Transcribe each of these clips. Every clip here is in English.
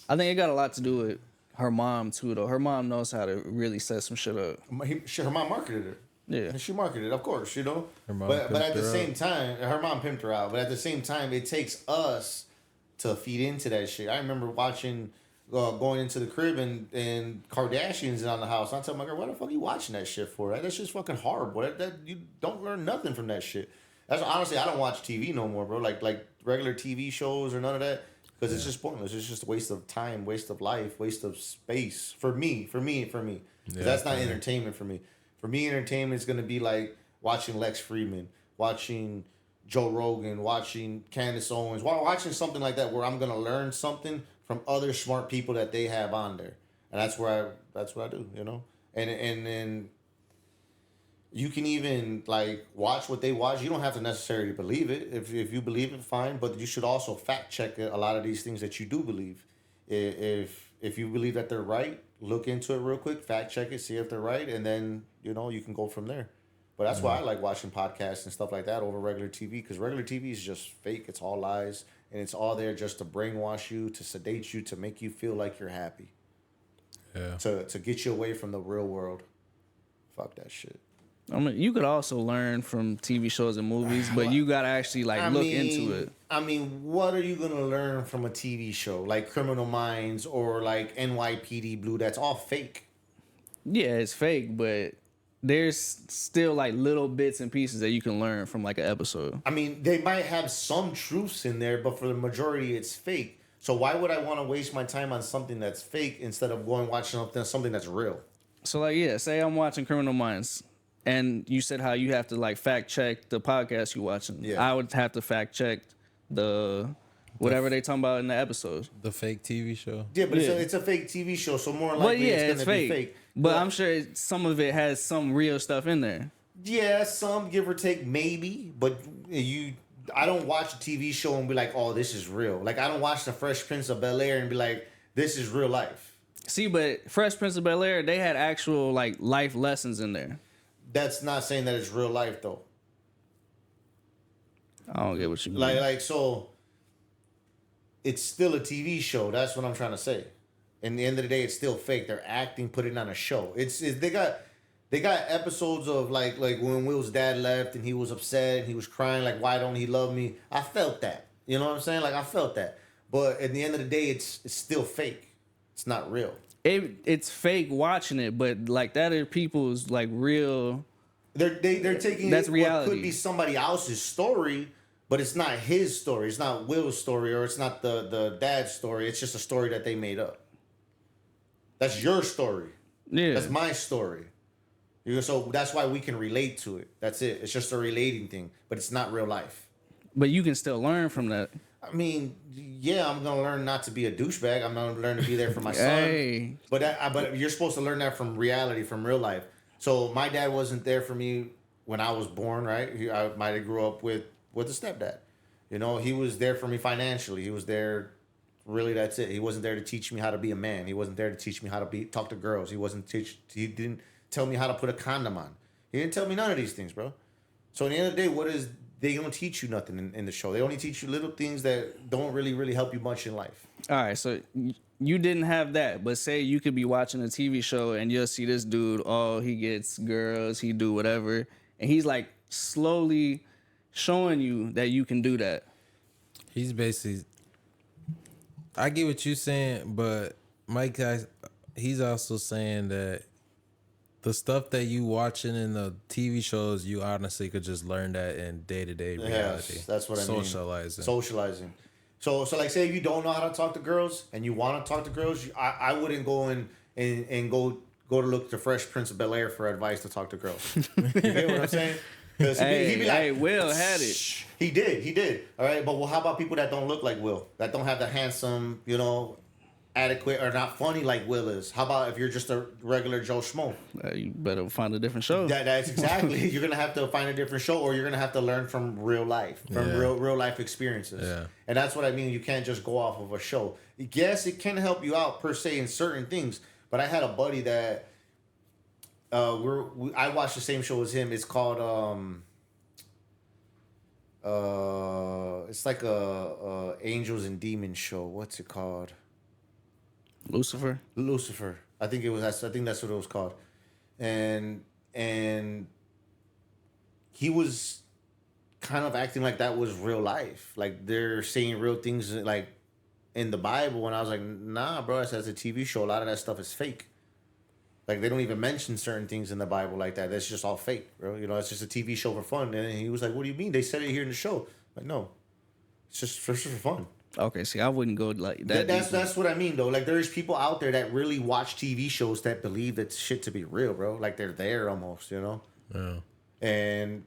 I think it got a lot to do with her mom too, though. Her mom knows how to really set some shit up. Her mom marketed it. Yeah. She marketed it, of course, you know. Her mom But at pimped the her same out. time, her mom pimped her out. But at the same time, it takes us to feed into that shit. I remember watching, going into the crib and Kardashians on the house. I tell my girl, "Why the fuck you watching that shit for? That shit's fucking horrible. That you don't learn nothing from that shit." That's honestly, I don't watch TV no more, bro. Like regular TV shows or none of that. Because it's just pointless. It's just a waste of time, waste of life, waste of space. For me. 'Cause Yeah, that's not for me. entertainment for me. For me, entertainment is going to be like watching Lex Friedman, watching Joe Rogan, watching Candace Owens, watching something like that where I'm going to learn something from other smart people that they have on there. And that's what I do, you know? And then you can even like watch what they watch. You don't have to necessarily believe it. If you believe it, fine. But you should also fact check a lot of these things that you do believe. If you believe that they're right, look into it real quick, fact check it, see if they're right, and then you can go from there. But that's why I like watching podcasts and stuff like that over regular TV, because regular TV is just fake. It's all lies, and it's all there just to brainwash you, to sedate you, to make you feel like you're happy, Yeah. to get you away from the real world. Fuck that shit. I mean, you could also learn from TV shows and movies, but you gotta actually look into it. I mean, what are you gonna learn from a TV show like Criminal Minds or like NYPD Blue? That's all fake. Yeah, it's fake, but there's still like little bits and pieces that you can learn from like an episode. I mean, they might have some truths in there, but for the majority, it's fake. So why would I want to waste my time on something that's fake instead of going watching something that's real? So like, yeah, say I'm watching Criminal Minds, and you said how you have to like fact check the podcast you watching. Yeah. I would have to fact check the whatever they talking about in the episode. The fake TV show. Yeah, but Yeah. it's a fake TV show, so more But likely yeah, it's it's gonna be fake. fake. But I'm sure some of it has some real stuff in there. Yeah, some give or take, maybe. But I don't watch a TV show and be like, "Oh, this is real." Like I don't watch The Fresh Prince of Bel-Air and be like, "This is real life." See, but Fresh Prince of Bel-Air, they had actual like life lessons in there. That's not saying that it's real life though. I don't get what you mean. Like so, it's still a TV show. That's what I'm trying to say. In the end of the day, it's still fake. They're acting, putting on a show. They got episodes of like when Will's dad left and he was upset and he was crying like, why don't he love me? I felt that. You know what I'm saying? Like I felt that. But at the end of the day, it's still fake. It's not real. It's fake watching it, but like that are people's like real. They're taking That's what reality. could be somebody else's story, but it's not his story. It's not Will's story, or it's not the dad's story. It's just a story that they made up. That's your story. Yeah. That's my story. So that's why we can relate to it. That's it. It's just a relating thing, but it's not real life. But you can still learn from that. I mean, yeah, I'm gonna learn not to be a douchebag. I'm gonna learn to be there for my son. Hey. But you're supposed to learn that from reality, from real life. So my dad wasn't there for me when I was born, right? I might have grew up with a stepdad. You know, he was there for me financially. He was there. Really, that's it. He wasn't there to teach me how to be a man. He wasn't there to teach me how to talk to girls. He didn't tell me how to put a condom on. He didn't tell me none of these things, bro. So at the end of the day, they don't teach you nothing in the show. They only teach you little things that don't really help you much in life. All right, so you didn't have that, but say you could be watching a TV show and you'll see this dude, oh, he gets girls, he do whatever, and he's like slowly showing you that you can do that. He's basically. I get what you're saying, but Mike, he's also saying that the stuff that you watching in the TV shows, you honestly could just learn that in day-to-day reality. Yes, that's what I mean. Socializing. So like, say if you don't know how to talk to girls and you want to talk to girls, I wouldn't go and go to look to Fresh Prince of Bel-Air for advice to talk to girls. You get what I'm saying? Because he'd be like, Will had it. He did. All right, but how about people that don't look like Will, that don't have the handsome, adequate or not funny like Will is? How about if you're just a regular Joe Schmo? You better find a different show. That's exactly. You're gonna have to find a different show, or you're gonna have to learn from real life, from real life experiences. Yeah. And that's what I mean. You can't just go off of a show. Yes, it can help you out per se in certain things. But I had a buddy that I watched the same show as him. It's called it's like a angels and demons show. What's it called? Lucifer. Lucifer. I think it was. I think that's what it was called, and he was kind of acting like that was real life. Like they're saying real things like in the Bible, and I was like, nah, bro, that's a TV show. A lot of that stuff is fake. Like they don't even mention certain things in the Bible like that. That's just all fake, bro. You know, it's just a TV show for fun. And he was like, "What do you mean? They said it here in the show." Like, no, it's just for fun. Okay, see, I wouldn't go like that. That's what I mean though. Like there's people out there that really watch TV shows that believe that shit to be real, bro. Like they're there almost, you know. Yeah. And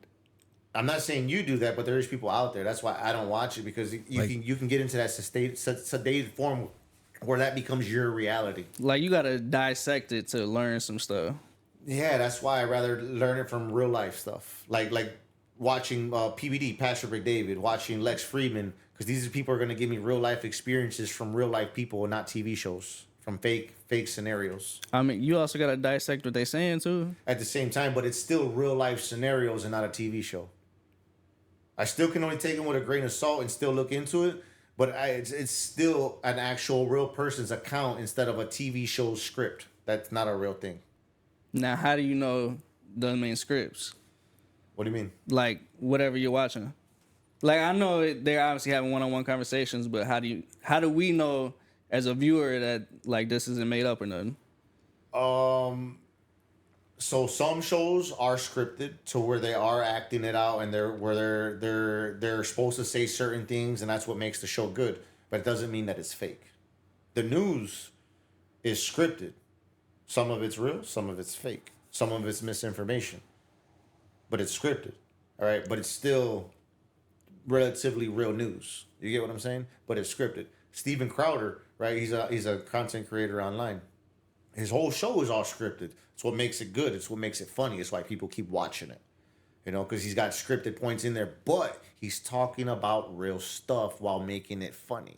I'm not saying you do that, but there is people out there. That's why I don't watch it because you can get into that sedated form where that becomes your reality. Like you gotta dissect it to learn some stuff. Yeah, that's why I rather learn it from real life stuff, like watching PBD, Patrick McDavid, watching Lex Friedman, because these people are going to give me real life experiences from real life people and not TV shows from fake scenarios. I mean, you also gotta dissect what they saying too. At the same time, but it's still real life scenarios and not a TV show. I still can only take them with a grain of salt and still look into it, but it's still an actual real person's account instead of a TV show script. That's not a real thing. Now, how do you know the main scripts? What do you mean? Like whatever you're watching. Like I know they're obviously having one-on-one conversations, but how do we know as a viewer that like this isn't made up or nothing? So some shows are scripted to where they are acting it out and they're supposed to say certain things and that's what makes the show good, but it doesn't mean that it's fake. The news is scripted. Some of it's real, some of it's fake. Some of it's misinformation. But it's scripted. All right, but it's still relatively real news. You get what I'm saying? But it's scripted. Steven Crowder, right? He's a content creator online. His whole show is all scripted. It's what makes it good. It's what makes it funny. It's why people keep watching it. You know, because he's got scripted points in there, but he's talking about real stuff while making it funny.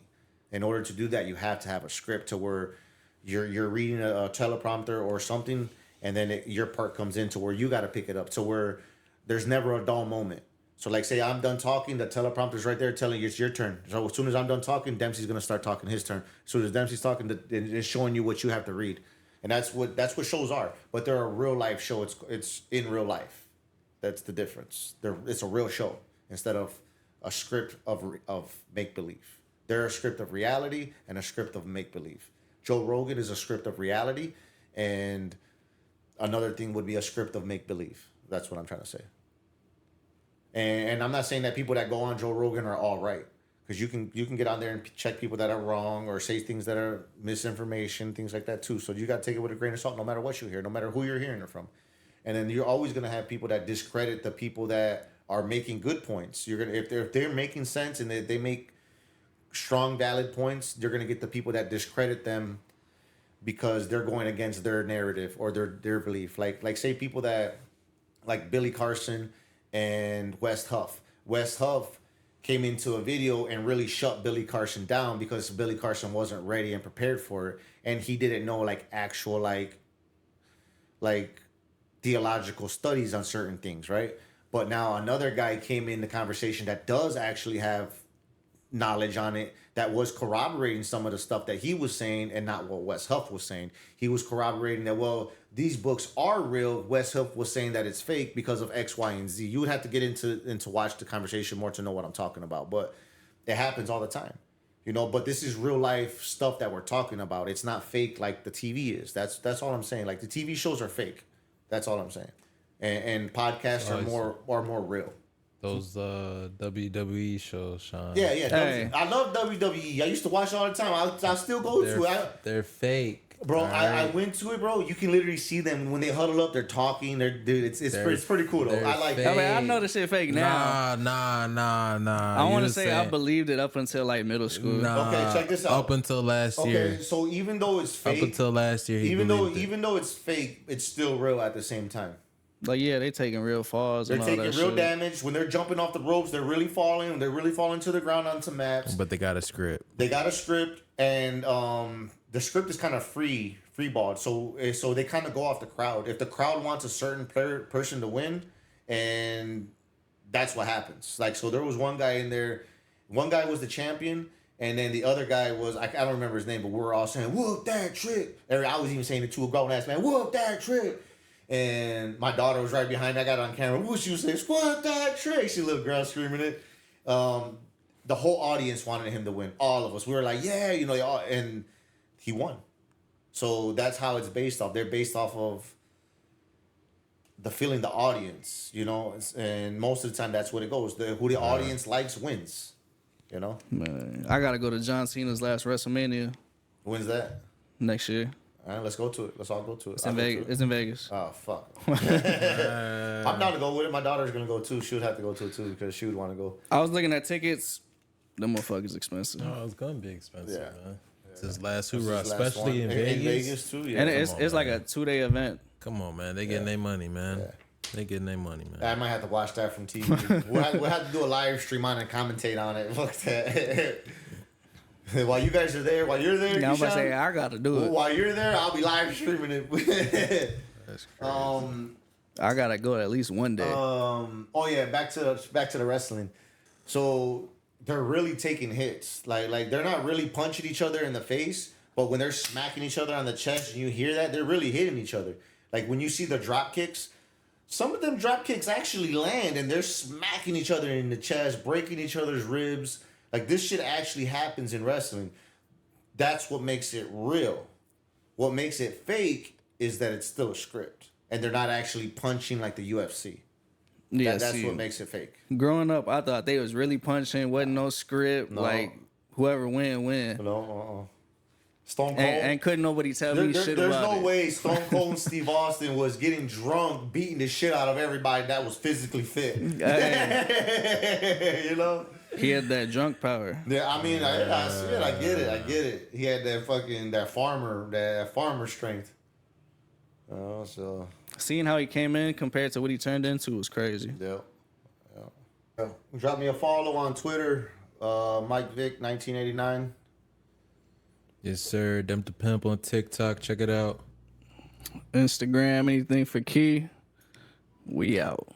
In order to do that, you have to have a script to where you're reading a teleprompter or something, and then your part comes in to where you got to pick it up to where there's never a dull moment. So like say I'm done talking, the teleprompter's right there telling you it's your turn. So as soon as I'm done talking, Dempsey's gonna start talking his turn. As soon as Dempsey's talking, it's showing you what you have to read. And that's what shows are. But they're a real life show. It's in real life. That's the difference. It's a real show instead of a script of make believe. They're a script of reality and a script of make believe. Joe Rogan is a script of reality, and another thing would be a script of make believe. That's what I'm trying to say. And I'm not saying that people that go on Joe Rogan are all right, because you can get on there and check people that are wrong or say things that are misinformation, things like that too. So you got to take it with a grain of salt, no matter what you hear, no matter who you're hearing it from. And then you're always gonna have people that discredit the people that are making good points. You're gonna if they're making sense and they make strong, valid points, you're gonna get the people that discredit them because they're going against their narrative or their belief. Like say people that like Billy Carson and West Huff. West Huff came into a video and really shut Billy Carson down because Billy Carson wasn't ready and prepared for it, and he didn't know like actual like theological studies on certain things, right? But now another guy came in the conversation that does actually have knowledge on it, that was corroborating some of the stuff that he was saying and not what West Huff was saying. He was corroborating that, well, these books are real. West Huff was saying that it's fake because of X, Y, and Z. You would have to get into watch the conversation more to know what I'm talking about. But it happens all the time. You know, but this is real life stuff that we're talking about. It's not fake like the TV is. That's all I'm saying. Like the TV shows are fake. That's all I'm saying. And podcasts are more real. Those WWE shows, Sean. Yeah. Hey. I love WWE. I used to watch it all the time. I still go to it. They're fake. Bro, I went to it, bro. You can literally see them when they huddle up. They're talking. It's pretty cool though. I like I that. mean, I know this shit fake now. Nah. I want to say I believed it up until like middle school. Nah, Okay, check this out. Up until last year. Okay, so even though it's fake, Up until last year, even though it's fake, it's still real at the same time. Like yeah, they taking real falls. They're and all taking that real shit. damage when they're jumping off the ropes. They're really falling. They're really falling to the ground onto maps. But they got a script. They got a script, and the script is kind of free balled. So they kind of go off the crowd. If the crowd wants a certain person to win, and that's what happens. Like, so there was one guy in there. One guy was the champion, And then the other guy was, I don't remember his name, but we were all saying, whoop that trick. I was even saying it to a grown ass man, whoop that trick. And my daughter was right behind me. I got it on camera. Whoop, she was saying, squat that trick. She little girl screaming it. The whole audience wanted him to win. All of us. We were like, yeah, you know, and he won. So that's how it's based off. They're based off of the feeling the audience, you know, and most of the time that's what it goes. Who the audience likes wins. You know? Man, I gotta go to John Cena's last WrestleMania When's that? next year. All right, let's go to it. Let's all go to it. It's in Vegas. It's in Vegas. Oh, fuck. I'm down to go with it. My daughter's going to go too. She would have to go to it too because she would want to go. I was looking at tickets. Them motherfuckers expensive. Oh, it's gonna be expensive, Yeah. man. It's his last This is hoorah, his last especially one. in Vegas. In Vegas too, yeah. And Come it's on, like man. a 2-day event. Come on, man. They getting their money, man. Yeah. They getting their money, man. I might have to watch that from TV. we'll have to do a live stream on it and commentate on it. Fuck that. While you guys are there, while you're there, Yeah, I'm about to Keyshawn, say I gotta do it. while you're there, I'll be live streaming it. That's crazy. I gotta go at least one day. Oh yeah, back to the wrestling. So they're really taking hits. Like they're not really punching each other in the face, but when they're smacking each other on the chest and you hear that, they're really hitting each other. Like when you see the drop kicks, some of them drop kicks actually land and they're smacking each other in the chest, breaking each other's ribs. Like this shit actually happens in wrestling. That's what makes it real. What makes it fake is that it's still a script and they're not actually punching like the UFC. Yeah, That's see, what makes it fake. growing up, I thought they was really punching. Wasn't no script. No. Like whoever win. No, Stone Cold. And couldn't nobody tell me shit There's about no it. way Stone Cold and Steve Austin was getting drunk, beating the shit out of everybody that was physically fit. Hey, You know? he had that drunk power. Yeah, I mean, I see it. I get it. He had that fucking farmer strength. Oh, so Seeing how he came in compared to what he turned into was crazy. yeah. Drop me a follow on Twitter, Mike Vick 1989. Yes, sir. Dem the Pimp on TikTok. Check it out. Instagram, anything for Key. We out.